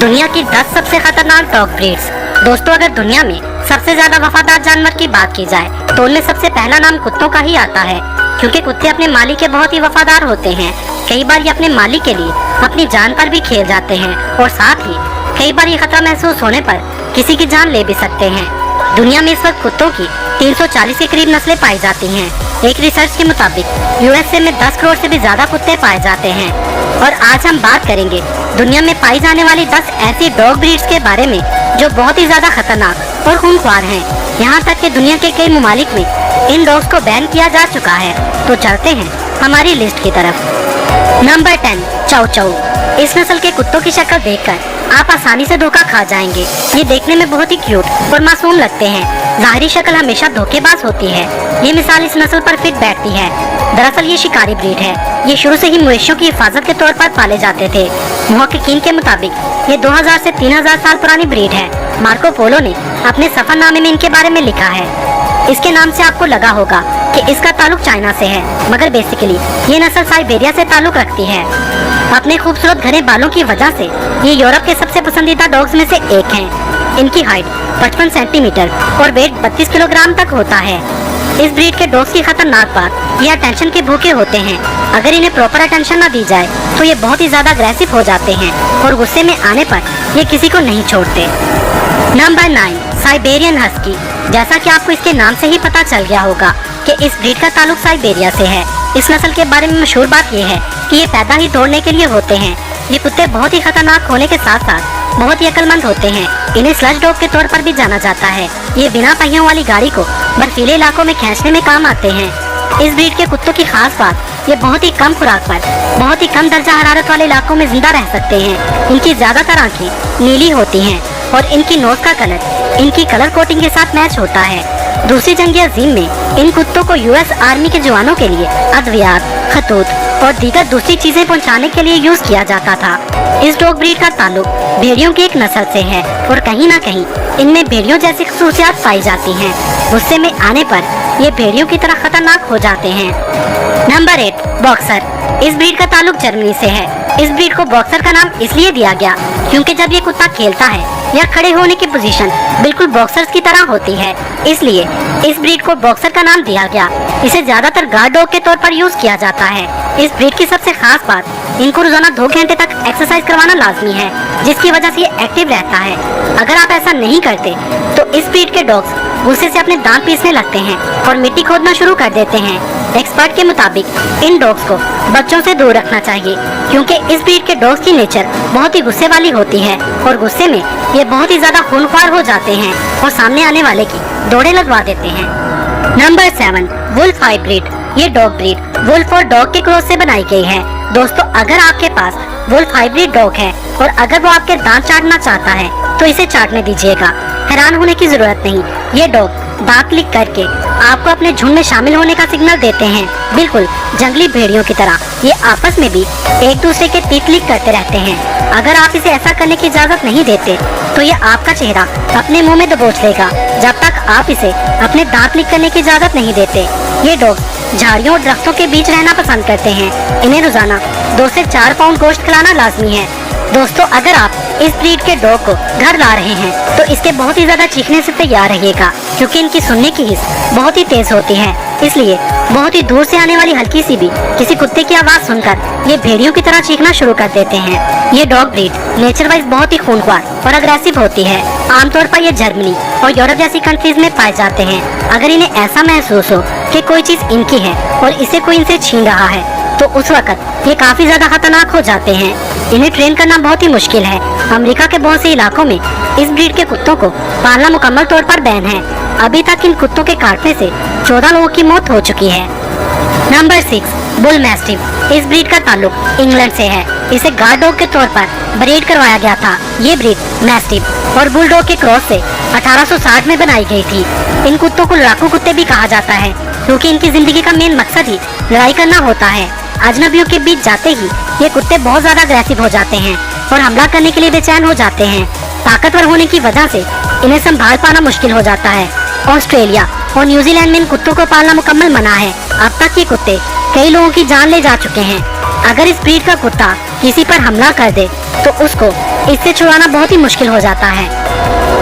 दुनिया की 10 सबसे खतरनाक डॉग ब्रीड्स। दोस्तों, अगर दुनिया में सबसे ज्यादा वफादार जानवर की बात की जाए तो उनमें सबसे पहला नाम कुत्तों का ही आता है, क्योंकि कुत्ते अपने मालिक के बहुत ही वफादार होते हैं। कई बार ये अपने मालिक के लिए अपनी जान पर भी खेल जाते हैं और साथ ही कई बार ये खतरा महसूस होने पर किसी की जान ले भी सकते हैं। दुनिया में इस वक्त कुत्तों की 340 के करीब नस्लें पाई जाती हैं। एक रिसर्च के मुताबिक यूएसए में 10 करोड़ से भी ज्यादा कुत्ते पाए जाते हैं। और आज हम बात करेंगे दुनिया में पाई जाने वाली 10 ऐसी डॉग ब्रीड्स के बारे में जो बहुत ही ज्यादा खतरनाक और खूंखार हैं। यहाँ तक कि दुनिया के कई ममालिक में इन डॉग्स को बैन किया जा चुका है। तो चलते हैं हमारी लिस्ट की तरफ। नंबर 10, चाउ चाउ। इस नस्ल के कुत्तों की शक्ल देखकर आप आसानी से धोखा खा जाएंगे। ये देखने में बहुत ही क्यूट और मासूम लगते हैं। ज़ाहिरी शक्ल हमेशा धोखेबाज होती है। ये मिसाल इस नस्ल पर फिट बैठती है। दरअसल ये शिकारी ब्रीड है। ये शुरू से ही मवेशियों की हिफाजत के तौर पर पाले जाते थे। मुहक्किकीन के मुताबिक ये 2000 से 3000 साल पुरानी ब्रीड है। मार्को पोलो ने अपने सफरनामे में इनके बारे में लिखा है। इसके नाम से आपको लगा होगा कि इसका ताल्लुक चाइना से है, मगर बेसिकली ये नस्ल साइबेरिया से ताल्लुक रखती है। अपने खूबसूरत घने बालों की वजह से ये यूरोप के सबसे पसंदीदा डॉग्स में से एक हैं। इनकी हाइट 55 सेंटीमीटर और वेट 32 किलोग्राम तक होता है। इस ब्रीड के डॉग्स की खतरनाक बात ये अटेंशन के भूखे होते हैं। अगर इन्हें प्रॉपर अटेंशन न दी जाए तो ये बहुत ही ज्यादा अग्रेसिव हो जाते हैं और गुस्से में आने पर ये किसी को नहीं छोड़ते। Number 9, Siberian husky. जैसा कि आपको इसके नाम से ही पता चल गया होगा कि इस ब्रीड का ताल्लुक साइबेरिया से है। इस नस्ल के बारे में मशहूर बात यह है कि ये पैदा ही दौड़ने के लिए होते हैं। ये कुत्ते बहुत ही खतरनाक होने के साथ साथ बहुत ही अक्लमंद होते हैं। इन्हें स्लज डॉग के तौर पर भी जाना जाता है। ये बिना पहियों वाली गाड़ी को बर्फीले इलाकों में खींचने में काम आते हैं। इस ब्रीड के कुत्तों की खास बात ये बहुत ही कम खुराक पर बहुत ही कम दर्जा हरारत वाले इलाकों में जिंदा रह सकते हैं। इनकी ज्यादातर आंखें नीली होती हैं और इनकी नोज का कलर इनकी कलर कोटिंग के साथ मैच होता है। दूसरी जंग अज़ीम में इन कुत्तों को यूएस आर्मी के जवानों के लिए अद्वियात, खतूत और दीगर दूसरी चीजें पहुंचाने के लिए यूज किया जाता था। इस डॉग ब्रीड का ताल्लुक भेड़ियों की एक नस्ल से है और कहीं ना कहीं इनमें भेड़ियों जैसी खसूसियात पाई जाती हैं। गुस्से में आने पर ये भेड़ियों की तरह खतरनाक हो जाते हैं। Number 8, boxer. इस ब्रीड का ताल्लुक जर्मनी से है। इस ब्रीड को बॉक्सर का नाम इसलिए दिया गया क्योंकि जब ये कुत्ता खेलता है या खड़े होने की पोजीशन बिल्कुल बॉक्सर्स की तरह होती है, इसलिए इस ब्रीड को बॉक्सर का नाम दिया गया। इसे ज्यादातर गार्ड डॉग के तौर पर यूज किया जाता है। इस ब्रीड की सबसे खास बात इनको रोजाना 2 घंटे तक एक्सरसाइज करवाना लाजमी है, जिसकी वजह से ये एक्टिव रहता है। अगर आप ऐसा नहीं करते तो इस ब्रीड के डॉग्स गुस्से से अपने दांत पीसने लगते हैं और मिट्टी खोदना शुरू कर देते हैं। एक्सपर्ट के मुताबिक इन डॉग्स को बच्चों से दूर रखना चाहिए, क्योंकि इस ब्रीड के डॉग्स की नेचर बहुत ही गुस्से वाली होती है और गुस्से में ये बहुत ही ज्यादा खूनख्वार हो जाते हैं और सामने आने वाले की दौड़े लगवा देते हैं। Number 7, wolf hybrid. ये डॉग ब्रीड वुल्फ और डॉग के क्रॉस से बनाई गई है। दोस्तों, अगर आपके पास वुल्फ हाइब्रिड डॉग है और अगर वो आपके दांत चाटना चाहता है तो इसे चाटने दीजिएगा। हैरान होने की जरूरत नहीं। ये डॉग दांत क्लिक करके आपको अपने झुंड में शामिल होने का सिग्नल देते हैं। बिल्कुल जंगली भेड़ियों की तरह ये आपस में भी एक दूसरे के तीत क्लिक करते रहते हैं। अगर आप इसे ऐसा करने की इजाजत नहीं देते तो ये आपका चेहरा अपने मुंह में दबोच लेगा जब तक आप इसे अपने दांत क्लिक करने की इजाजत नहीं देते। ये डॉग झाड़ियों और दरख्तों के बीच रहना पसंद करते हैं। इन्हें रोजाना 2 से 4 पाउंड गोश्त खिलाना लाजमी है। दोस्तों, अगर आप इस ब्रीड के डॉग को घर ला रहे हैं तो इसके बहुत ही ज्यादा चीखने से तैयार रहिएगा, क्योंकि इनकी सुनने की हिस्स बहुत ही तेज होती है। इसलिए बहुत ही दूर से आने वाली हल्की सी भी किसी कुत्ते की आवाज सुनकर ये भेड़ियों की तरह चीखना शुरू कर देते हैं। ये डॉग ब्रीड नेचर वाइज बहुत ही खूनख्वार और अग्रेसिव होती है। आमतौर पर ये जर्मनी और यूरोप जैसी कंट्रीज में पाए जाते हैं। अगर इन्हें ऐसा महसूस हो कि कोई चीज इनकी है और इसे कोई इनसे छीन रहा है तो उस वक्त ये काफी ज्यादा खतरनाक हो जाते हैं। इन्हें ट्रेन करना बहुत ही मुश्किल है। अमेरिका के बहुत से इलाकों में इस ब्रीड के कुत्तों को पालना मुकम्मल तौर पर बैन है। अभी तक इन कुत्तों के काटने से 14 लोगों की मौत हो चुकी है। Number 6, bull mastiff. इस ब्रीड का ताल्लुक इंग्लैंड से है। इसे गार्ड डॉग के तौर पर ब्रीड करवाया गया था। ये ब्रीड मैस्टिफ और बुल डॉग के क्रॉस से 1860 में बनाई गई थी। इन कुत्तों को लड़ाकू कुत्ते भी कहा जाता है, क्योंकि इनकी जिंदगी का मेन मकसद ही लड़ाई करना होता है। अजनबियों के बीच जाते ही ये कुत्ते बहुत ज्यादा अग्रेसिव हो जाते हैं और हमला करने के लिए बेचैन हो जाते हैं। ताकतवर होने की वजह से इन्हें संभाल पाना मुश्किल हो जाता है। ऑस्ट्रेलिया और न्यूजीलैंड में इन कुत्तों को पालना मुकम्मल मना है। अब तक ये कुत्ते कई लोगों की जान ले जा चुके हैं। अगर इस ब्रीड का कुत्ता किसी पर हमला कर दे तो उसको इससे छुड़ाना बहुत ही मुश्किल हो जाता है।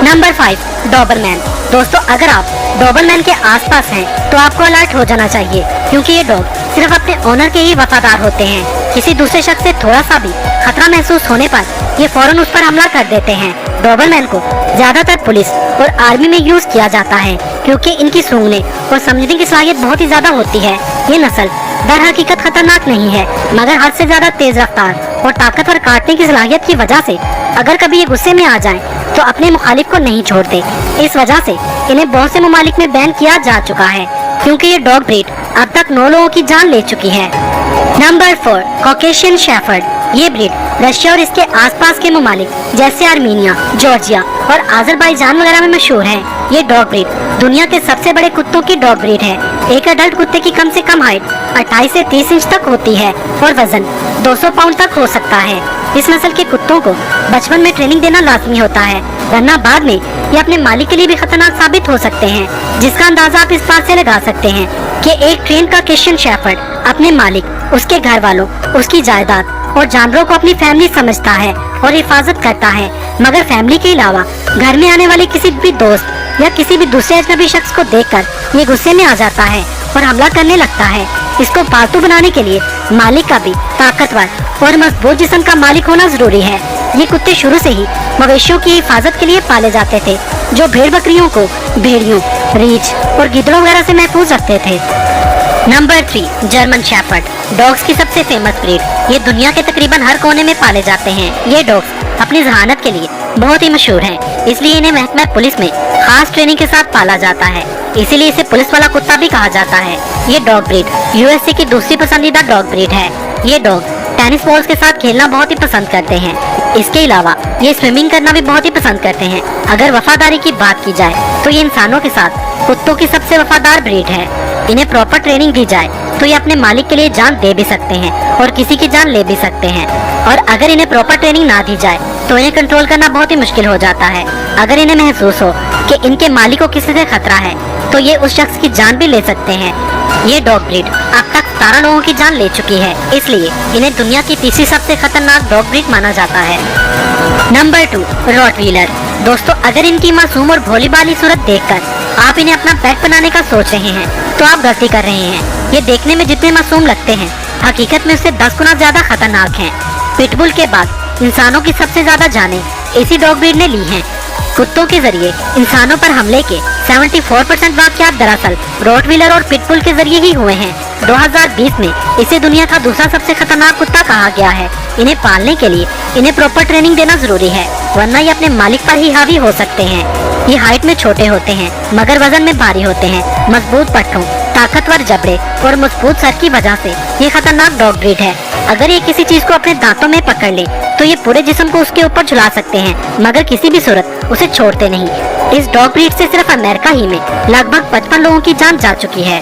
Number 5, Doberman. दोस्तों, अगर आप डॉबरमैन के आसपास हैं तो आपको अलर्ट हो जाना चाहिए, क्योंकि ये डॉग सिर्फ अपने ओनर के ही वफादार होते हैं। किसी दूसरे शख्स से थोड़ा सा भी खतरा महसूस होने पर ये फौरन उस पर हमला कर देते हैं। डॉबरमैन को ज्यादातर पुलिस और आर्मी में यूज किया जाता है, क्योंकि इनकी सूंघने और समझने की सलाहियत बहुत ही ज्यादा होती है। ये नस्ल दर हकीकत खतरनाक नहीं है, मगर हद से ज्यादा तेज रफ्तार और ताकतवर काटने की सलाहियत की वजह से अगर कभी ये गुस्से में आ जाएं, तो अपने मुखालिफ को नहीं छोड़ते। इस वजह से इन्हें बहुत से ममालिक में बैन किया जा चुका है, क्योंकि ये डॉग ब्रीड अब तक 9 लोगों की जान ले चुकी है। Number 4, Caucasian shepherd. ये ब्रीड रशिया और इसके आसपास के ममालिक जैसे आर्मीनिया, जॉर्जिया और अजरबैजान वगैरह में मशहूर है। ये डॉग ब्रीड दुनिया के सबसे बड़े कुत्तों की डॉग ब्रीड है। एक अडल्ट कुत्ते की कम से कम हाइट 28 से 30 इंच तक होती है और वजन 200 पाउंड तक हो सकता है। इस नस्ल के कुत्तों को बचपन में ट्रेनिंग देना लाजमी होता है, वरना बाद में ये अपने मालिक के लिए भी खतरनाक साबित हो सकते हैं, जिसका अंदाजा आप इस बात से लगा सकते हैं कि एक ट्रेन कॉकेशियन शेफर्ड अपने मालिक, उसके घर वालों, उसकी जायदाद और जानवरों को अपनी फैमिली समझता है और हिफाजत करता है, मगर फैमिली के अलावा घर में आने वाले किसी भी दोस्त या किसी भी दूसरे अजनबी शख्स को देखकर ये गुस्से में आ जाता है और हमला करने लगता है। इसको पालतू बनाने के लिए मालिक का भी ताकतवर और मजबूत जिस्म का मालिक होना जरूरी है। ये कुत्ते शुरू से ही मवेशियों की हिफाजत के लिए पाले जाते थे, जो भेड़ बकरियों को भेड़ियों, रीछ और गिद्धड़ों वगैरह से महफूज रखते थे। Number 3, German shepherd. डॉग्स की सबसे फेमस ब्रीड। ये दुनिया के तकरीबन हर कोने में पाले जाते हैं। ये डॉग्स अपनी जहानत के लिए बहुत ही मशहूर हैं, इसलिए इन्हें महकमा पुलिस में खास ट्रेनिंग के साथ पाला जाता है, इसीलिए इसे पुलिस वाला कुत्ता भी कहा जाता है। ये डॉग ब्रीड यूएसए की दूसरी पसंदीदा डॉग ब्रीड है। ये डॉग टेनिस बॉल्स के साथ खेलना बहुत ही पसंद करते हैं। इसके अलावा ये स्विमिंग करना भी बहुत ही पसंद करते हैं। अगर वफादारी की बात की जाए तो ये इंसानों के साथ कुत्तों की सबसे वफादार ब्रीड है। इन्हें प्रॉपर ट्रेनिंग दी जाए तो ये अपने मालिक के लिए जान दे भी सकते हैं और किसी की जान ले भी सकते हैं, और अगर इन्हें प्रॉपर ट्रेनिंग ना दी जाए तो इन्हें कंट्रोल करना बहुत ही मुश्किल हो जाता है। अगर इन्हें महसूस हो कि इनके मालिक को किसी से खतरा है तो ये उस शख्स की जान भी ले सकते हैं। ये डॉग ब्रीड अब तक 17 लोगों की जान ले चुकी है, इसलिए इन्हें दुनिया की तीसरी सबसे खतरनाक डॉग ब्रीड माना जाता है। Number 2, Rottweiler. दोस्तों, अगर इनकी मासूम और भोली भाली सूरत देखकर आप इन्हें अपना पेट बनाने का सोच रहे हैं तो आप गलती कर रहे हैं। ये देखने में जितने मासूम लगते हैं, हकीकत में उससे 10 गुना ज्यादा खतरनाक हैं। पिटबुल के बाद इंसानों की सबसे ज्यादा जानें इसी डॉग ब्रीड ने ली हैं। कुत्तों के जरिए इंसानों पर हमले के 74% वाकयात दरअसल रॉटवीलर और पिटबुल के जरिए ही हुए हैं। 2020 में इसे दुनिया का दूसरा सबसे खतरनाक कुत्ता कहा गया है। इन्हें पालने के लिए इन्हें प्रॉपर ट्रेनिंग देना जरूरी है, वरना ये अपने मालिक पर ही हावी हो सकते हैं। ये हाइट में छोटे होते हैं, मगर वजन में भारी होते हैं। मजबूत पट्टों, ताकतवर जबड़े और मजबूत सर की वजह से ये खतरनाक डॉग ब्रीड है। अगर ये किसी चीज को अपने दांतों में पकड़ ले तो ये पूरे जिस्म को उसके ऊपर झुला सकते हैं, मगर किसी भी सूरत उसे छोड़ते नहीं। इस डॉग ब्रीड से सिर्फ अमेरिका ही में लगभग 55 लोगों की जान जा चुकी है।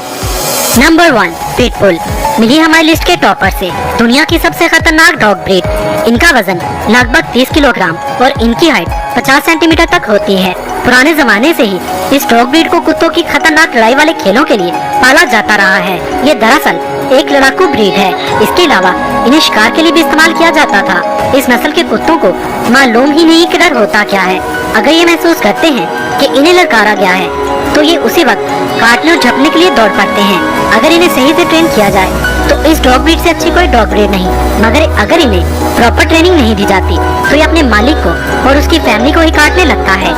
Number 1, pitbull. मिली हमारी लिस्ट के टॉपर से दुनिया की सबसे खतरनाक डॉग ब्रीड। इनका वजन लगभग 30 किलोग्राम और इनकी हाइट 50 सेंटीमीटर तक होती है। पुराने जमाने से ही इस डॉग ब्रीड को कुत्तों की खतरनाक लड़ाई वाले खेलों के लिए पाला जाता रहा है। ये दरअसल एक लड़ाकू ब्रीड है। इसके अलावा इन्हें शिकार के लिए भी इस्तेमाल किया जाता था। इस नस्ल के कुत्तों को मालूम ही नहीं कि डर होता क्या है। अगर ये महसूस करते हैं कि इन्हें ललकारा गया है तो ये उसी वक्त काटने और झपने के लिए दौड़ पड़ते हैं। अगर इन्हें सही से ट्रेन किया जाए तो इस डॉग ब्रीड से अच्छी कोई डॉग ब्रीड नहीं, मगर अगर इन्हें प्रॉपर ट्रेनिंग नहीं दी जाती तो ये अपने मालिक को और उसकी फैमिली को ही काटने लगता है।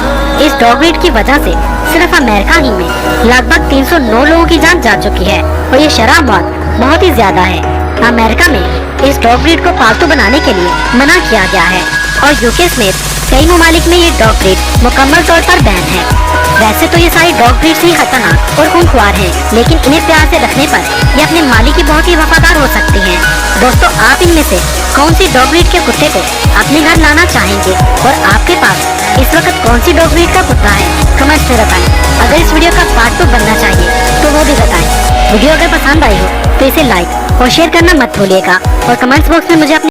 इस डॉग ब्रीड की वजह से सिर्फ अमेरिका ही में लगभग 309 लोगों की जान जा चुकी है और ये शरह मौत बहुत ही ज्यादा है। अमेरिका में इस डॉग ब्रीड को पालतू बनाने के लिए मना किया गया है और यूके समेत कई ममालिक में ये डॉग ब्रीड मुकम्मल तौर पर बैन है। वैसे तो ये सारी डॉग ब्रीड्स ही खतरनाक और खूंखार हैं, लेकिन इन्हें प्यार से रखने पर ये अपने मालिक की बहुत ही वफादार हो सकती हैं। दोस्तों, आप इनमें से कौन सी डॉग ब्रीड के कुत्ते को अपने घर लाना चाहेंगे और आपके पास इस वक्त कौन सी डॉग ब्रीड का कुत्ता है? कमेंट में बताएं। अगर इस वीडियो का पार्ट 2 बनना चाहिए तो वो भी बताएं। वीडियो अगर पसंद आई हो तो इसे लाइक और शेयर करना मत भूलिएगा और कमेंट्स बॉक्स में मुझे अपनी